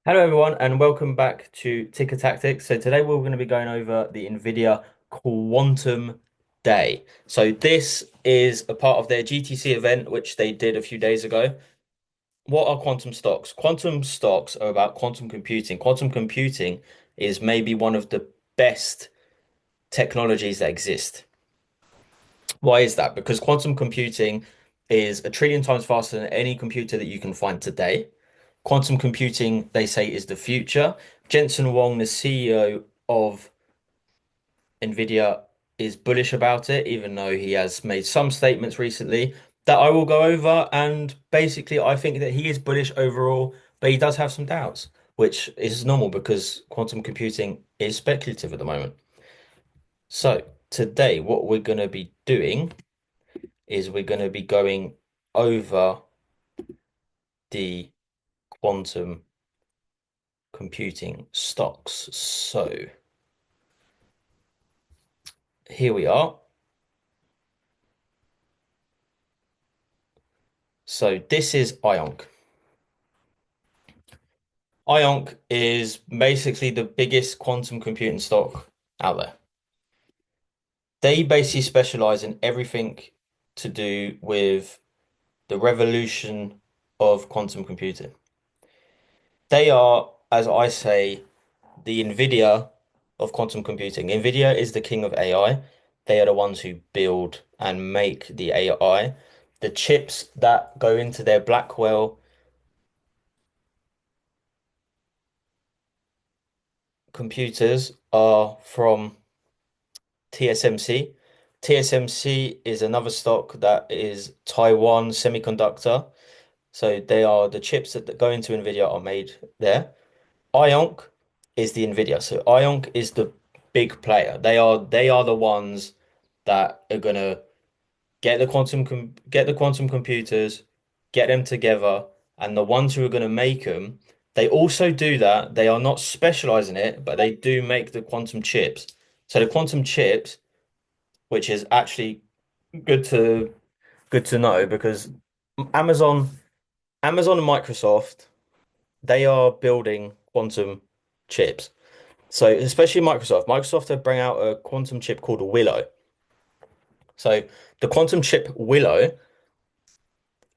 Hello everyone and welcome back to Ticker Tactics. So today we're going to be going over the Nvidia Quantum Day. So this is a part of their GTC event which they did a few days ago. What are quantum stocks? Quantum stocks are about quantum computing. Quantum computing is maybe one of the best technologies that exist. Why is that? Because quantum computing is a trillion times faster than any computer that you can find today. Quantum computing, they say, is the future. Jensen Huang, the CEO of Nvidia, is bullish about it, even though he has made some statements recently that I will go over. And basically, I think that he is bullish overall, but he does have some doubts, which is normal because quantum computing is speculative at the moment. So, today, what we're going to be doing is we're going to be going over the quantum computing stocks. So here we are. So this is Ionq. Ionq is basically the biggest quantum computing stock out there. They basically specialize in everything to do with the revolution of quantum computing. They are, as I say, the Nvidia of quantum computing. Nvidia is the king of AI. They are the ones who build and make the AI. The chips that go into their Blackwell computers are from TSMC. TSMC is another stock that is Taiwan Semiconductor. So they are the chips that go into Nvidia are made there. Ionq is the Nvidia. So Ionq is the big player. They are the ones that are gonna get the quantum computers, get them together, and the ones who are gonna make them, they also do that. They are not specializing it, but they do make the quantum chips. So the quantum chips, which is actually good to good to know because Amazon, Amazon and Microsoft, they are building quantum chips. So especially Microsoft. Microsoft have bring out a quantum chip called Willow. So the quantum chip Willow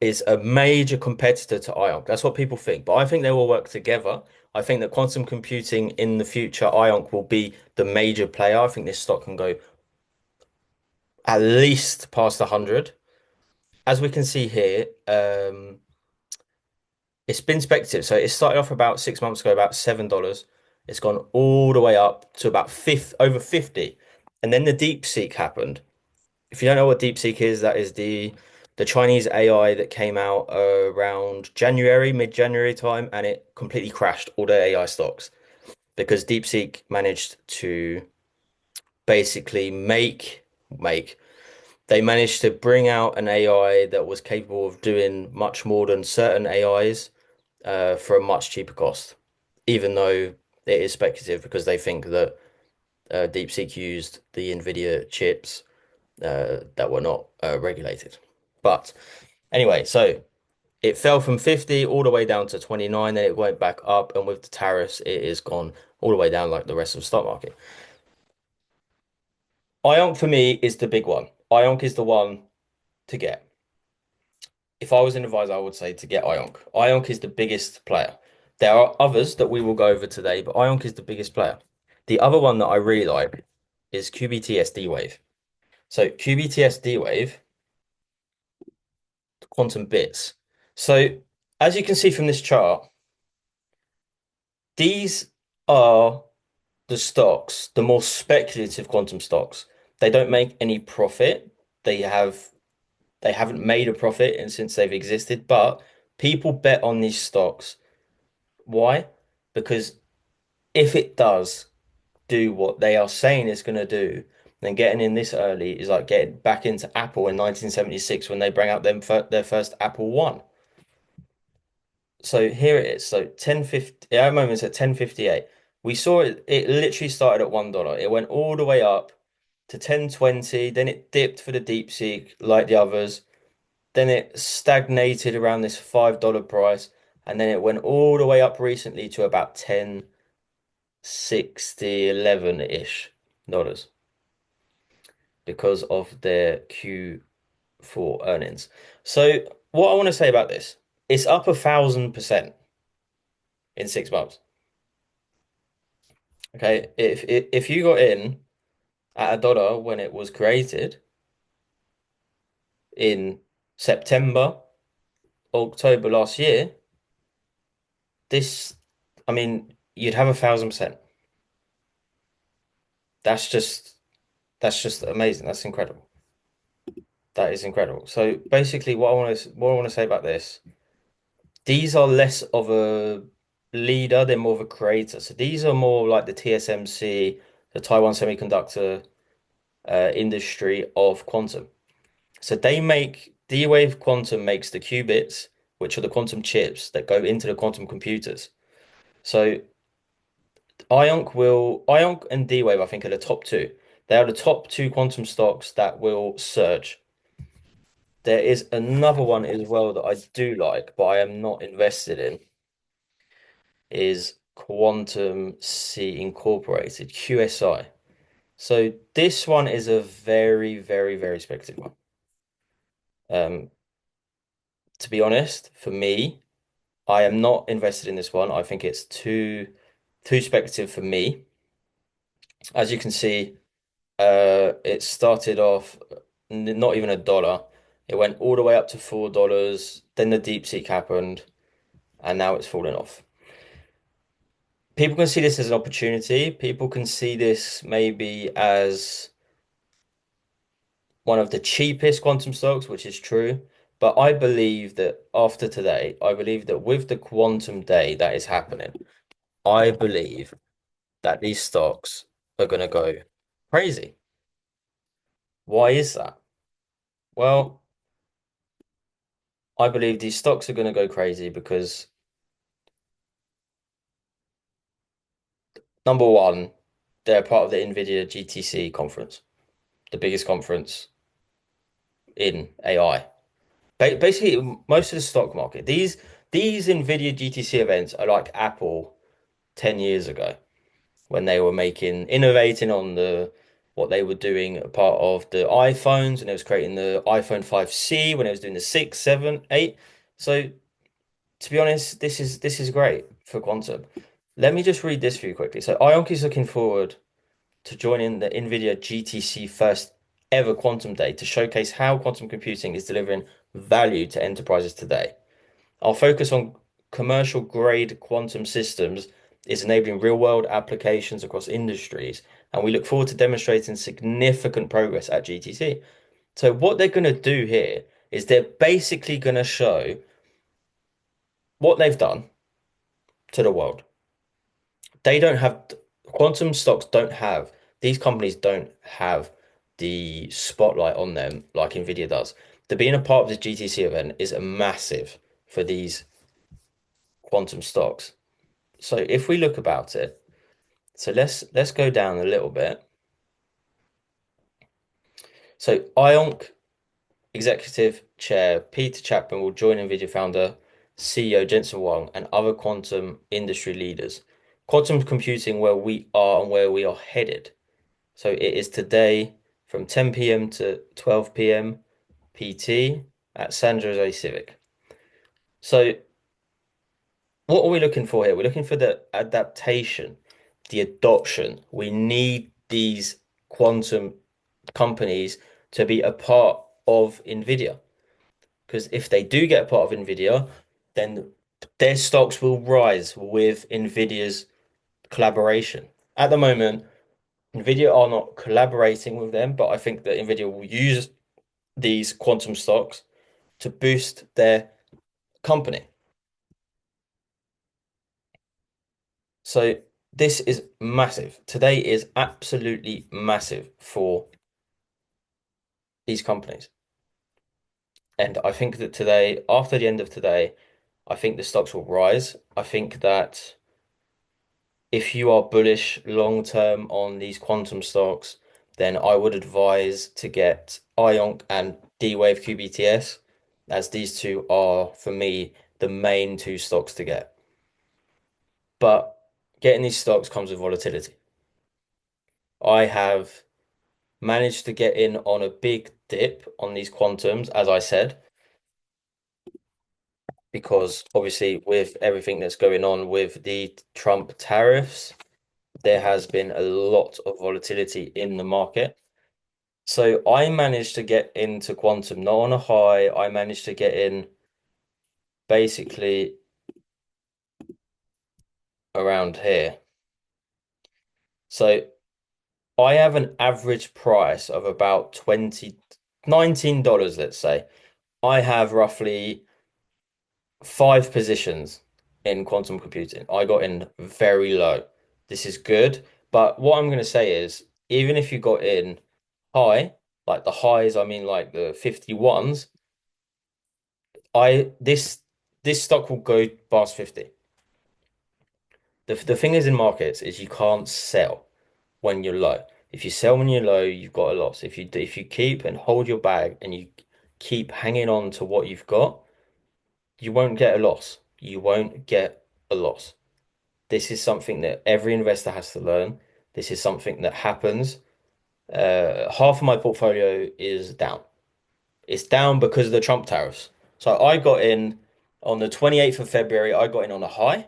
is a major competitor to Ionq. That's what people think. But I think they will work together. I think that quantum computing in the future, Ionq will be the major player. I think this stock can go at least past 100. As we can see here, it's been speculative. So it started off about 6 months ago, about $7. It's gone all the way up to about over 50. And then the DeepSeek happened. If you don't know what DeepSeek is, that is the Chinese AI that came out around January, mid-January time, and it completely crashed all the AI stocks because DeepSeek managed to basically make they managed to bring out an AI that was capable of doing much more than certain AIs for a much cheaper cost, even though it is speculative because they think that DeepSeek used the Nvidia chips that were not regulated. But anyway, so it fell from 50 all the way down to 29, then it went back up, and with the tariffs, it is gone all the way down like the rest of the stock market. Ionq for me is the big one. Ionq is the one to get. If I was an advisor, I would say to get Ionq. Ionq is the biggest player. There are others that we will go over today, but Ionq is the biggest player. The other one that I really like is QBTS D-Wave. So QBTS D-Wave, quantum bits. So as you can see from this chart, these are the stocks, the more speculative quantum stocks. They don't make any profit. They have they haven't made a profit and since they've existed, but people bet on these stocks. Why? Because if it does do what they are saying it's going to do, then getting in this early is like getting back into Apple in 1976 when they bring out their first Apple One. So here it is. So 1050, at the moment it's at 1058. We saw it literally started at $1. It went all the way up to 1020, then it dipped for the DeepSeek like the others. Then it stagnated around this $5 price. and then it went all the way up recently to about 10.60, 11-ish dollars because of their Q4 earnings. So what I want to say about this, it's up 1,000% in 6 months. Okay, if you got in at $1 when it was created in September, October last year, this, I mean, you'd have 1,000%. That's just that's just amazing. That's incredible. That is incredible. So basically, what I want to say about this, these are less of a leader, they're more of a creator. So these are more like the TSMC, the Taiwan Semiconductor industry of quantum. So they make D-Wave Quantum makes the qubits, which are the quantum chips that go into the quantum computers. So Ionq and D-Wave, I think, are the top two. They are the top two quantum stocks that will surge. There is another one as well that I do like, but I am not invested in, is Quantum C Incorporated, QSI. So this one is a very, very, very speculative one. Um, to be honest, for me, I am not invested in this one. I think it's too speculative for me. As you can see, it started off not even $1. It went all the way up to $4. Then the DeepSeek happened, and now it's fallen off. People can see this as an opportunity. People can see this maybe as one of the cheapest quantum stocks, which is true. But I believe that after today, I believe that with the quantum day that is happening, I believe that these stocks are going to go crazy. Why is that? Well, I believe these stocks are going to go crazy because number one, they're part of the Nvidia GTC conference, the biggest conference in AI. Basically, most of the stock market, these Nvidia GTC events are like Apple 10 years ago when they were innovating on what they were doing a part of the iPhones, and it was creating the iPhone 5C when it was doing the 6, 7, 8. So to be honest, this is great for quantum. Let me just read this for you quickly. So Ionq is looking forward to joining the Nvidia GTC first ever quantum day to showcase how quantum computing is delivering value to enterprises today. Our focus on commercial grade quantum systems is enabling real world applications across industries, and we look forward to demonstrating significant progress at GTC. So, what they're going to do here is they're basically going to show what they've done to the world. They don't have quantum stocks, these companies don't have the spotlight on them like Nvidia does. The being a part of this GTC event is a massive for these quantum stocks. So if we look about it, so let's go down a little bit. So Ionq Executive Chair Peter Chapman will join Nvidia founder CEO Jensen Huang and other quantum industry leaders. Quantum computing where we are and where we are headed. So it is today from 10 p.m. to 12 p.m. PT at San Jose Civic. So what are we looking for here? We're looking for the adaptation, the adoption. We need these quantum companies to be a part of Nvidia. Because if they do get a part of Nvidia, then their stocks will rise with Nvidia's collaboration. At the moment, Nvidia are not collaborating with them, but I think that Nvidia will use these quantum stocks to boost their company. So this is massive. Today is absolutely massive for these companies. And I think that today, after the end of today, I think the stocks will rise. I think that if you are bullish long term on these quantum stocks, then I would advise to get Ionq and D-Wave QBTS, as these two are, for me, the main two stocks to get. But getting these stocks comes with volatility. I have managed to get in on a big dip on these quantums, as I said, because obviously with everything that's going on with the Trump tariffs, there has been a lot of volatility in the market. So I managed to get into quantum not on a high. I managed to get in basically around here. So I have an average price of about 19 dollars, let's say. I have roughly five positions in quantum computing. I got in very low. This is good. But what I'm going to say is, even if you got in high, like the highs, I mean like the 51s, I this stock will go past 50. The thing is in markets is you can't sell when you're low. If you sell when you're low, you've got a loss. If you keep and hold your bag and you keep hanging on to what you've got, you won't get a loss. You won't get a loss. This is something that every investor has to learn. This is something that happens. Half of my portfolio is down. It's down because of the Trump tariffs. So I got in on the 28th of February, I got in on a high.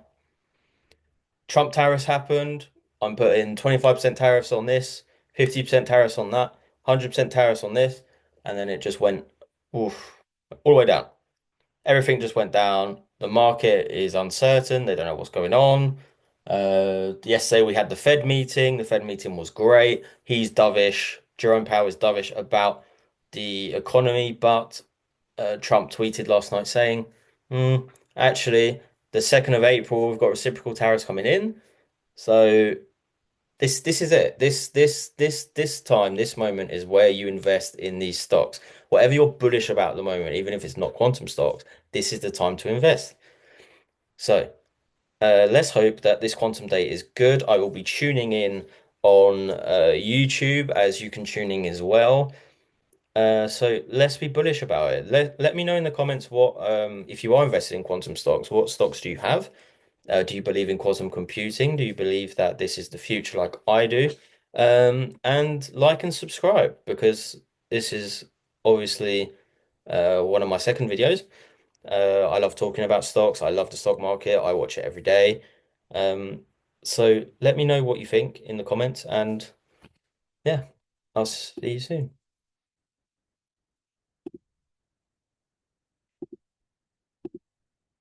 Trump tariffs happened. I'm putting 25% tariffs on this, 50% tariffs on that, 100% tariffs on this, and then it just went oof, all the way down. Everything just went down. The market is uncertain. They don't know what's going on. Yesterday we had the Fed meeting. The Fed meeting was great. He's dovish. Jerome Powell is dovish about the economy, but Trump tweeted last night saying, "Hmm, actually, the 2nd of April, we've got reciprocal tariffs coming in. So this is it. This time, this moment is where you invest in these stocks. Whatever you're bullish about at the moment, even if it's not quantum stocks, this is the time to invest. So let's hope that this quantum day is good. I will be tuning in on YouTube as you can tune in as well. So let's be bullish about it. Let me know in the comments what if you are invested in quantum stocks, what stocks do you have? Do you believe in quantum computing? Do you believe that this is the future like I do? And like and subscribe because this is obviously one of my second videos. I love talking about stocks. I love the stock market. I watch it every day. Um, so let me know what you think in the comments and yeah, I'll see you soon.